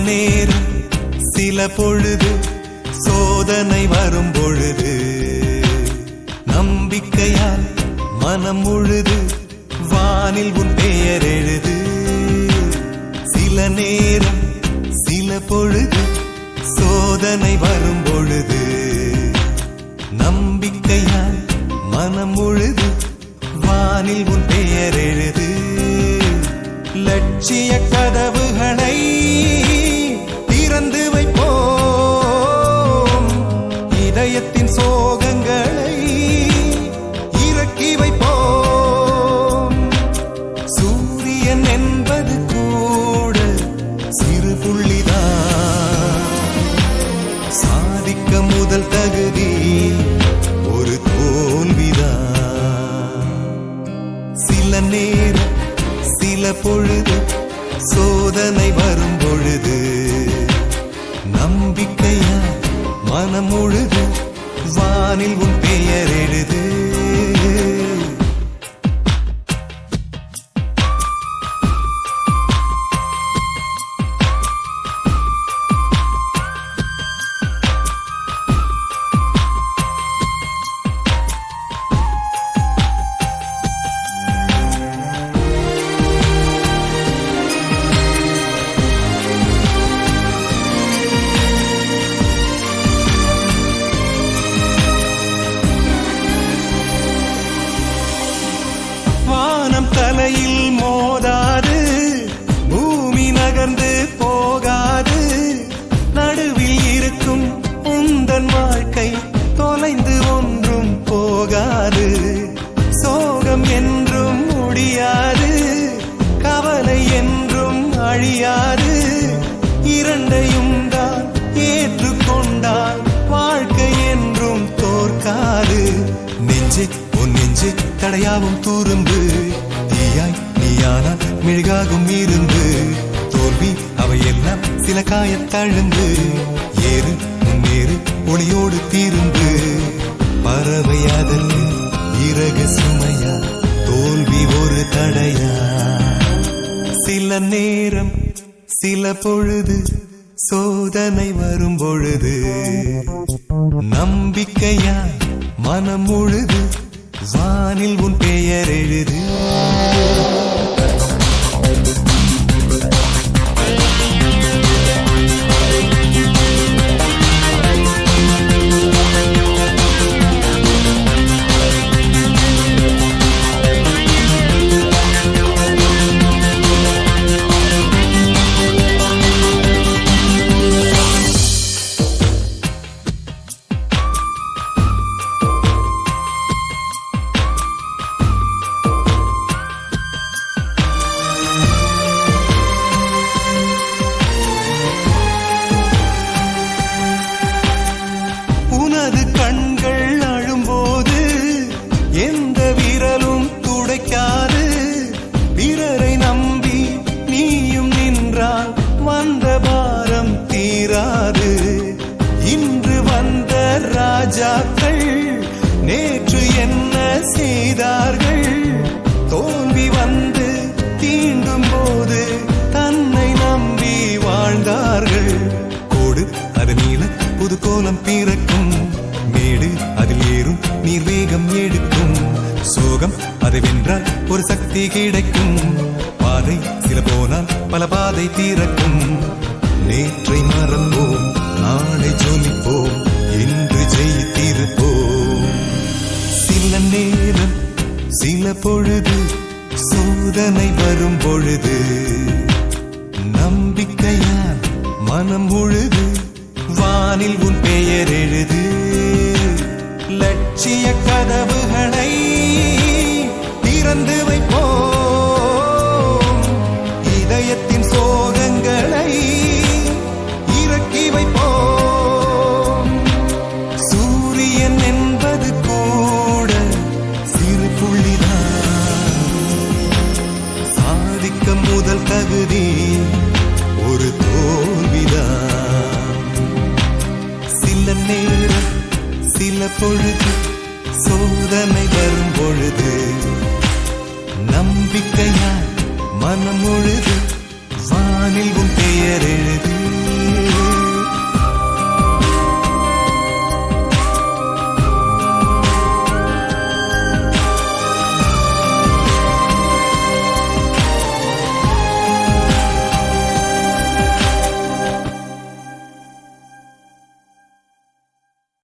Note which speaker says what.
Speaker 1: நேரம் சில பொழுது சோதனை வரும் பொழுது நம்பிக்கையால் மனம் முழுது வானில் உன் பெயர் எழுது. சில நேரம் சில பொழுது சோதனை வரும் பொழுது நம்பிக்கையால் மனம் முழுது வானில் உன் பெயர் எழுது. லட்சிய கதவுகளை திறந்து வைப்போம், இதயத்தின் சோகங்களை இறக்கி வைப்போம். சூரியன் என்பது கூட சிறு புள்ளிதான், சாதிக்க முதல் தகுதி ஒரு தோல்விதான். சில நேரம் சில பொழுது சோதனை வரும் பொழுது நம்பிக்கையா மனம் முழுது வானில் உன் பெயர் எழுது. தலையில் மோதாது, பூமி நகர்ந்து போகாது, நடுவில் இருக்கும் உந்தன் வாழ்க்கை தொலைந்து ஒன்றும் போகாது. சோகம் என்றும் முடியாது, கவலை என்றும் அழியாது, இரண்டையும் தான் ஏற்றுக்கொண்டால் வாழ்க்கை என்றும் தோற்காது. நெஞ்சு உன் நெஞ்சு தடையாவும் துரும்பு, தீயாய் நீயானால் மெழுகாகும் இருந்து, தோல்வி அவையெல்லாம் சில காயத்தழுந்து, ஏறு முன்னேறு ஒளியோடு தீருந்து. பறவை அதற்கு இறகு சுமையா, தோல்வி ஒரு தடையா. சில நேரம் சில பொழுது சோதனை வரும் பொழுது நம்பிக்கையா மனம் முழுது வானில் உன் பெயர் எழுது. கண்கள் அழும்போது எந்த விரலும் துடைக்காது, பிறரை நம்பி நீயும் நின்றால் வந்த பாரம் தீராது. இன்று வந்த ராஜாக்கள் நேற்று என்ன செய்தார்கள், தோல்வி வந்து தீண்டும் போது தன்னை நம்பி வாழ்ந்தார்கள். கோடு அது நீள புது கோலம் பிறக்கும், மேடு அதில் ஏறும் நீர் வேகம் எடுக்கும், சோகம் அதை வென்றால் ஒரு சக்தி கிடைக்கும். பாதை சில போனால் பல பாதை தீரக்கும். நேற்றை மறப்போம், நாளை ஜொலிப்போம், இன்று ஜெயித்திருப்போம். சில நேரம் சில பொழுது சோதனை வரும் பொழுது நம்பிக்கையால் மனம் முழுது வானில் உன் பெயர் எழுது. லட்சிய கதவுகளை திறந்து வைப்போம், இதயத்தின் சோகங்களை இறக்கி வைப்போம். சூரியன் என்பது கூட சிறு புள்ளிதான், சாதிக்க முதல் தகுதி ஒரு தோல்விதான். சில நேரம் சில பொழுது சோதனை வரும் பொழுது நம்பிக்கையால் மனம் முழுது வானில் உன் பெயர் எழுது